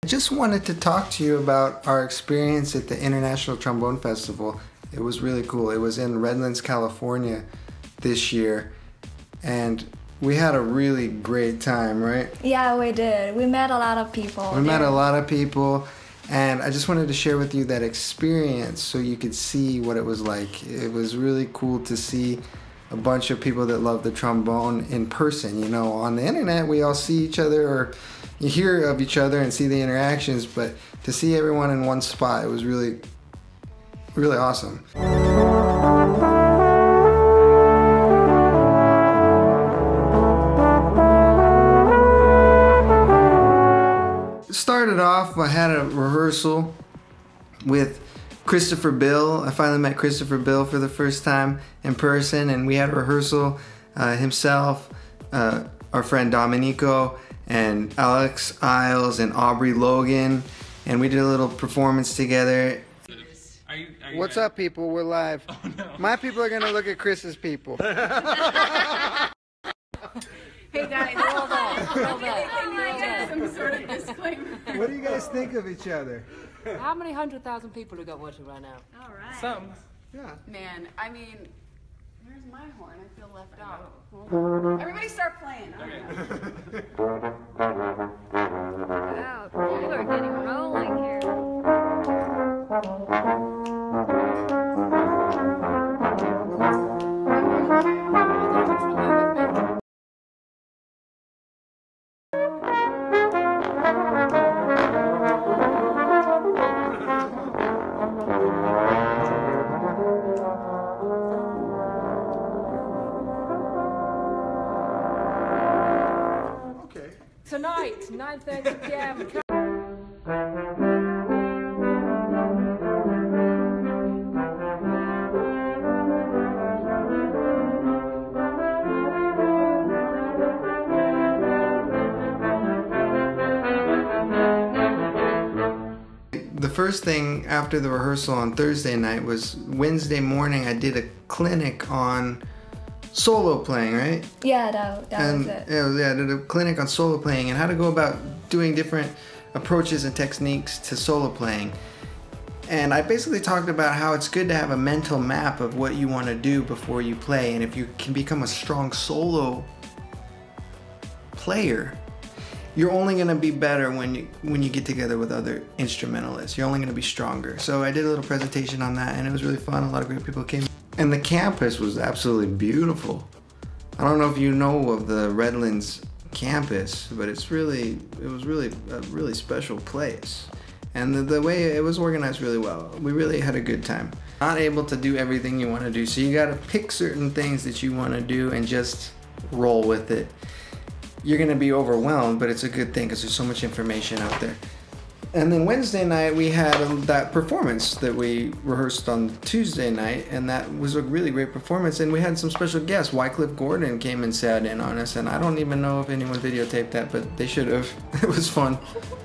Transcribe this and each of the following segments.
I just wanted to talk to you about our experience at the International Trombone Festival. It was really cool. It was in Redlands, California this year, and we had a really great time, right? Yeah, we did. We met a lot of people. We met a lot of people, and I just wanted to share with you that experience so you could see what it was like. It was really cool to see a bunch of people that love the trombone in person. You know, on the internet we all see each other, or you hear of each other and see the interactions, but to see everyone in one spot, it was really, really awesome. Started off, I had a rehearsal with Christopher Bill. I finally met Christopher Bill for the first time in person, and we had a rehearsal, himself, our friend Domenico, and Alex Isles and Aubrey Logan, and we did a little performance together. Are you What's up, people? We're live. Oh, no. My people are gonna look at Chris's people. Hey guys, hold on. Some sort of disclaimer. What do you guys think of each other? How many 100,000 people we got watching right now? All right. Some. Yeah. Man, I mean, where's my horn? I feel left out. Everybody start playing. Okay. Wow, people are getting rolling here. Tonight, 9:30 p.m. The first thing after the rehearsal on Thursday night was Wednesday morning I did a clinic on solo playing, right? Yeah, that was it. Yeah, I did a clinic on solo playing and how to go about doing different approaches and techniques to solo playing. And I basically talked about how it's good to have a mental map of what you want to do before you play, and if you can become a strong solo player, you're only going to be better when you get together with other instrumentalists. You're only going to be stronger. So I did a little presentation on that, and it was really fun. A lot of great people came. And the campus was absolutely beautiful. I don't know if you know of the Redlands campus, but it was really a really special place. And the way it was organized really well. We really had a good time. Not able to do everything you want to do, so you got to pick certain things that you want to do and just roll with it. You're gonna be overwhelmed, but it's a good thing because there's so much information out there. And then Wednesday night we had that performance that we rehearsed on Tuesday night, and that was a really great performance, and we had some special guests. Wycliffe Gordon came and sat in on us, and I don't even know if anyone videotaped that, but they should have. It was fun,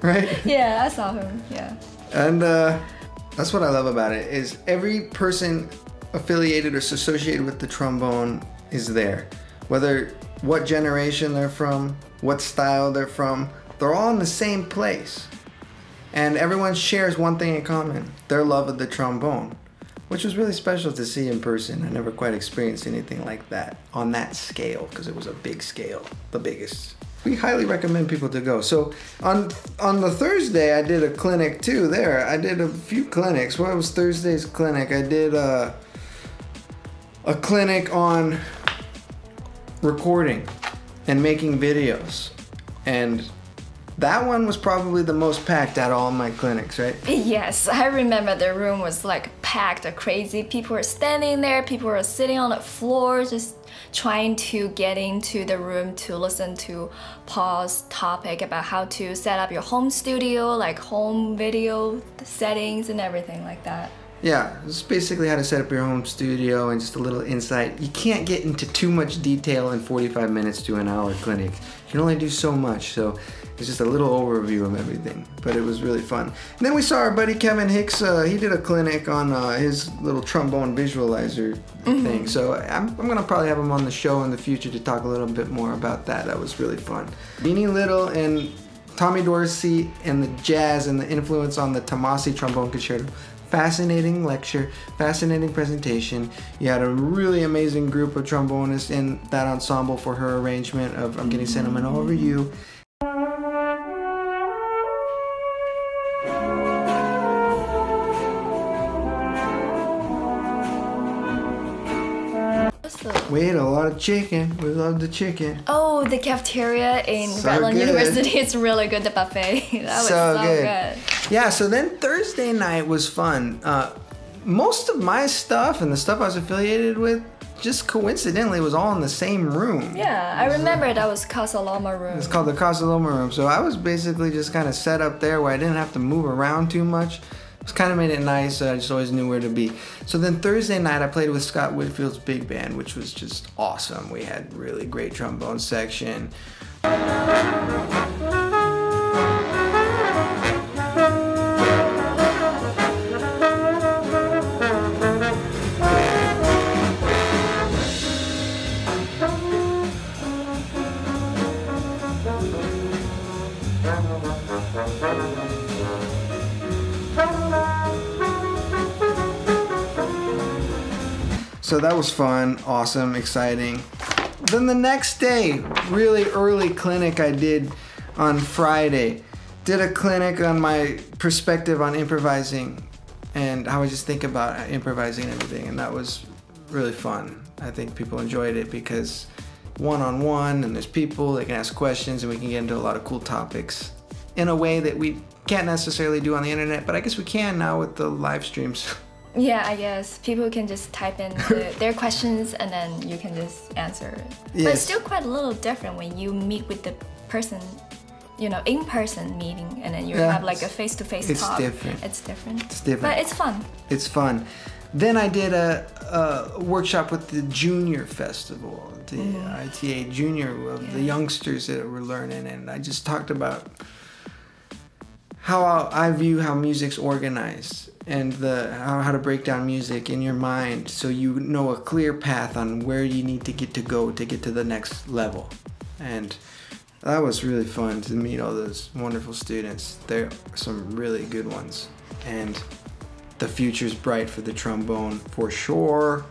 right? Yeah, I saw him, yeah. And that's what I love about it, is every person affiliated or associated with the trombone is there. Whether what generation they're from, what style they're from, they're all in the same place. And everyone shares one thing in common, their love of the trombone, which was really special to see in person. I never quite experienced anything like that on that scale, because it was a big scale, the biggest. We highly recommend people to go. So on the Thursday, I did a clinic too there. I did a few clinics. What was Thursday's clinic? I did a clinic on recording and making videos, and that one was probably the most packed out of all my clinics, right? Yes, I remember the room was like packed crazy. People were standing there, people were sitting on the floor just trying to get into the room to listen to Paul's topic about how to set up your home studio, like home video settings and everything like that. Yeah, it's basically how to set up your home studio and just a little insight. You can't get into too much detail in 45 minutes to an hour clinic. You can only do so much, so it's just a little overview of everything. But it was really fun. And then we saw our buddy Kevin Hicks. He did a clinic on his little trombone visualizer thing. So I'm gonna probably have him on the show in the future to talk a little bit more about that. That was really fun. Beanie Little and Tommy Dorsey and the jazz and the influence on the Tomasi trombone concerto. Fascinating lecture, fascinating presentation. You had a really amazing group of trombonists in that ensemble for her arrangement of I'm Getting Sentimental Over You. We ate a lot of chicken. We love the chicken. Oh, the cafeteria in So Redland good. University is really good, the buffet. That was so good. Yeah, so then Thursday night was fun. Most of my stuff and the stuff I was affiliated with just coincidentally was all in the same room. Yeah, I remember that was Casa Loma room. It's called the Casa Loma room. So I was basically just kind of set up there where I didn't have to move around too much. It kind of made it nice, so I just always knew where to be. So then Thursday night I played with Scott Whitfield's big band, which was just awesome. We had really great trombone section. So that was fun, awesome, exciting. Then the next day, really early clinic I did on Friday. Did a clinic on my perspective on improvising and how I just think about improvising and everything, and that was really fun. I think people enjoyed it because one-on-one and there's people, they can ask questions and we can get into a lot of cool topics in a way that we can't necessarily do on the internet, but I guess we can now with the live streams. Yeah, I guess people can just type in their questions and then you can just answer it. Yes. But it's still quite a little different when you meet with the person, you know, in-person meeting, and then you have like a face-to-face talk. It's different. It's different. It's different. But it's fun. It's fun. Then I did a workshop with the Junior Festival, the ITA Junior of the youngsters that were learning, and I just talked about how I view how music's organized and how to break down music in your mind so you know a clear path on where you need to get to the next level. And that was really fun to meet all those wonderful students. There are some really good ones. And the future's bright for the trombone for sure.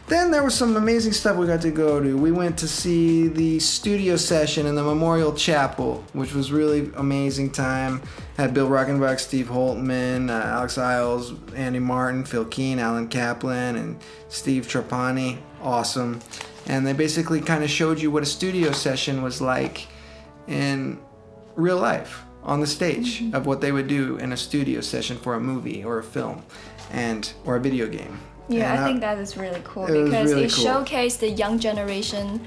Then there was some amazing stuff we got to go to. We went to see the studio session in the Memorial Chapel, which was really amazing time. Had Bill Rockenbach, Steve Holtman, Alex Isles, Andy Martin, Phil Keen, Alan Kaplan, and Steve Trapani. Awesome. And they basically kind of showed you what a studio session was like in real life on the stage of what they would do in a studio session for a movie or a film or a video game. Yeah, And I think that is really cool it was because really it cool. showcased the young generation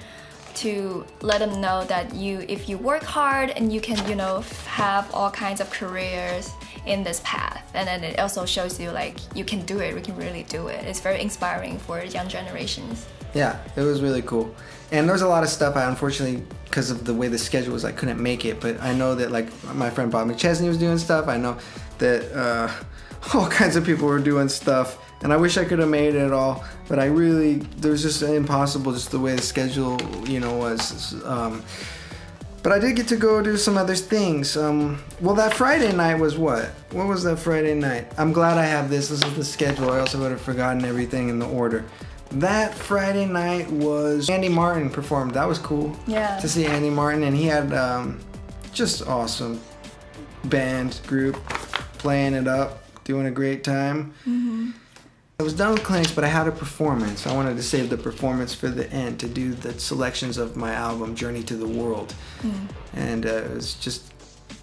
to let them know that if you work hard and you can, you know, have all kinds of careers in this path. And then it also shows you like you can do it, we can really do it. It's very inspiring for young generations. Yeah, it was really cool. And there's a lot of stuff I unfortunately, because of the way the schedule was, I couldn't make it. But I know that like my friend Bob McChesney was doing stuff. I know that all kinds of people were doing stuff. And I wish I could have made it all, but there's just impossible just the way the schedule, you know, was. But I did get to go do some other things. Well, that Friday night was what? What was that Friday night? I'm glad I have this. This is the schedule. I also would have forgotten everything in the order. That Friday night was Andy Martin performed. That was cool. Yeah. To see Andy Martin, and he had just awesome band group playing it up, doing a great time. I was done with clinics, but I had a performance. I wanted to save the performance for the end to do the selections of my album, Journey to the World. And it was just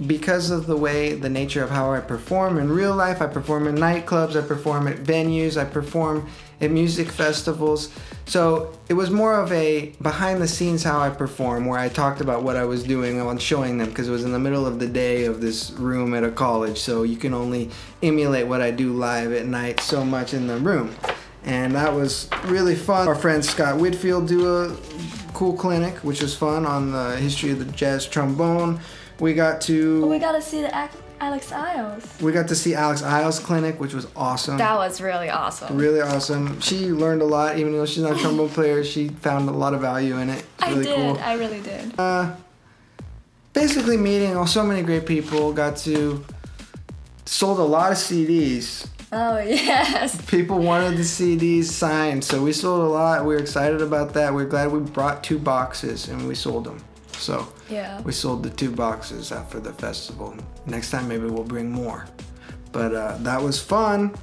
because of the nature of how I perform in real life. I perform in nightclubs, I perform at venues, I perform at music festivals. So it was more of a behind the scenes how I perform, where I talked about what I was doing on showing them, because it was in the middle of the day of this room at a college, so you can only emulate what I do live at night so much in the room. And that was really fun. Our friend Scott Whitfield do a cool clinic, which was fun, on the history of the jazz trombone. We got to see the Alex Isles. We got to see Alex Isles' clinic, which was awesome. That was really awesome. Really awesome. She learned a lot, even though she's not a trombone player. She found a lot of value in it. It's really cool. I really did. basically meeting so many great people. Sold a lot of CDs. Oh, yes. People wanted the CDs signed, so we sold a lot. We were excited about that. We're glad we brought 2 boxes and we sold them. So Yeah. we sold the 2 boxes after the festival. Next time maybe we'll bring more. But that was fun.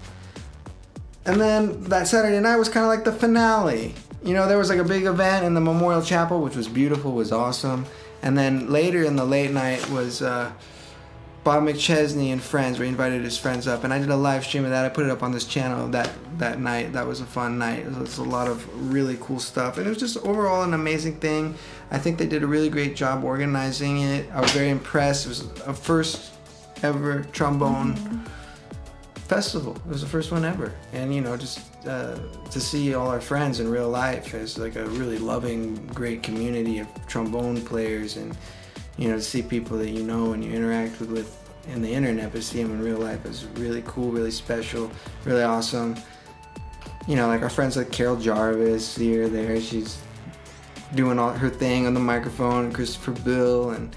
And then that Saturday night was kind of like the finale. You know, there was like a big event in the Memorial Chapel, which was beautiful, was awesome. And then later in the late night was Bob McChesney and friends. We invited his friends up, and I did a live stream of that. I put it up on this channel that night. That was a fun night. It was a lot of really cool stuff, and it was just overall an amazing thing. I think they did a really great job organizing it. I was very impressed. It was a first ever trombone festival. It was the first one ever, and you know, just to see all our friends in real life as like a really loving, great community of trombone players, and you know, to see people that you know and you interact with in the internet, but see them in real life is really cool, really special, really awesome. You know, like our friends like Carol Jarvis here, there, she's doing all her thing on the microphone, and Christopher Bill, and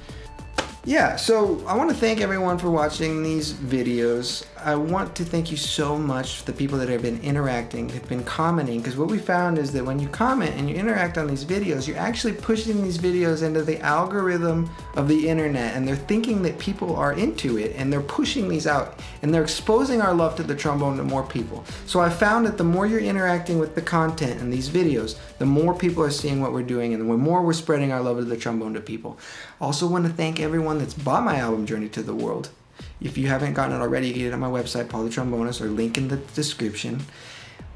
yeah, so I want to thank everyone for watching these videos. I want to thank you so much for the people that have been interacting, have been commenting, because what we found is that when you comment and you interact on these videos, you're actually pushing these videos into the algorithm of the internet, and they're thinking that people are into it, and they're pushing these out, and they're exposing our love to the trombone to more people. So I found that the more you're interacting with the content in these videos, the more people are seeing what we're doing, and the more we're spreading our love of the trombone to people. Also want to thank everyone that's bought my album Journey to the World. If you haven't gotten it already, you can get it on my website, Paul the Trombonist, or link in the description.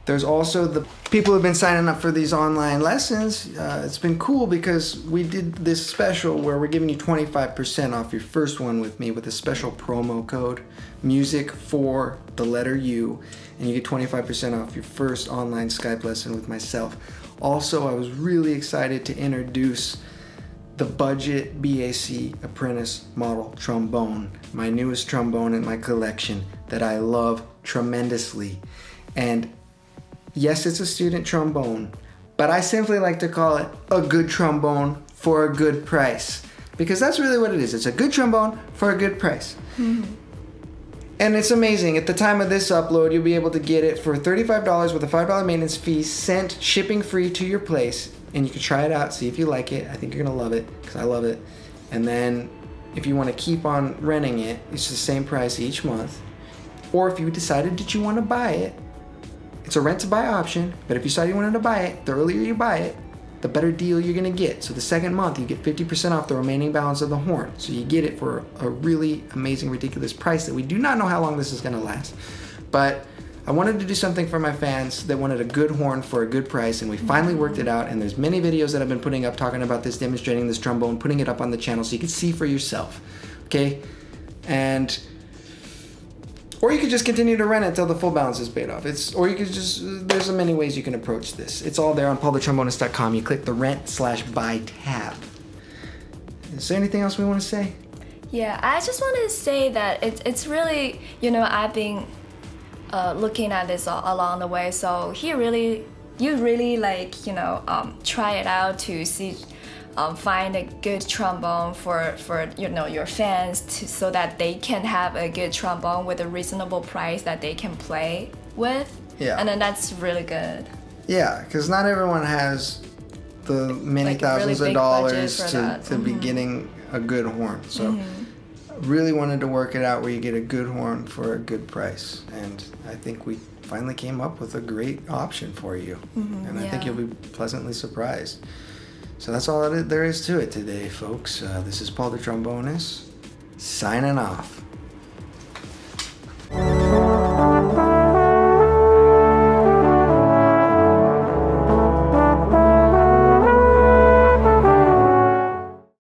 There's also the people who've been signing up for these online lessons. It's been cool because we did this special where we're giving you 25% off your first one with me with a special promo code, music for the letter U, and you get 25% off your first online Skype lesson with myself. Also, I was really excited to introduce the Budget BAC Apprentice Model Trombone, my newest trombone in my collection that I love tremendously. And yes, it's a student trombone, but I simply like to call it a good trombone for a good price, because that's really what it is. It's a good trombone for a good price. And it's amazing. At the time of this upload, you'll be able to get it for $35 with a $5 maintenance fee, sent shipping free to your place. And you can try it out, see if you like it. I think you're gonna love it, because I love it. And then if you wanna keep on renting it, it's the same price each month. Or if you decided that you wanna buy it, it's a rent to buy option, but if you decided you wanted to buy it, the earlier you buy it, the better deal you're gonna get. So the second month, you get 50% off the remaining balance of the horn. So you get it for a really amazing, ridiculous price that we do not know how long this is gonna last. But I wanted to do something for my fans that wanted a good horn for a good price, and we finally worked it out, and there's many videos that I've been putting up talking about this, demonstrating this trombone, putting it up on the channel so you can see for yourself, okay? And, or you could just continue to rent it until the full balance is paid off. Or you could just, there's many ways you can approach this. It's all there on paulthetrombonist.com. You click the rent/buy tab. Is there anything else we want to say? Yeah, I just wanted to say that it's really, you know, I've been looking at this along the way, so you really like, you know, try it out to see, find a good trombone for you know, your fans, so that they can have a good trombone with a reasonable price that they can play with. Yeah. And then that's really good. Yeah, because not everyone has the many Like thousands really of big budget dollars for to that. be getting a good horn. So really wanted to work it out where you get a good horn for a good price, and I think we finally came up with a great option for you, and I think you'll be pleasantly surprised. So that's all there is to it today, folks. This is Paul the Trombonist, signing off.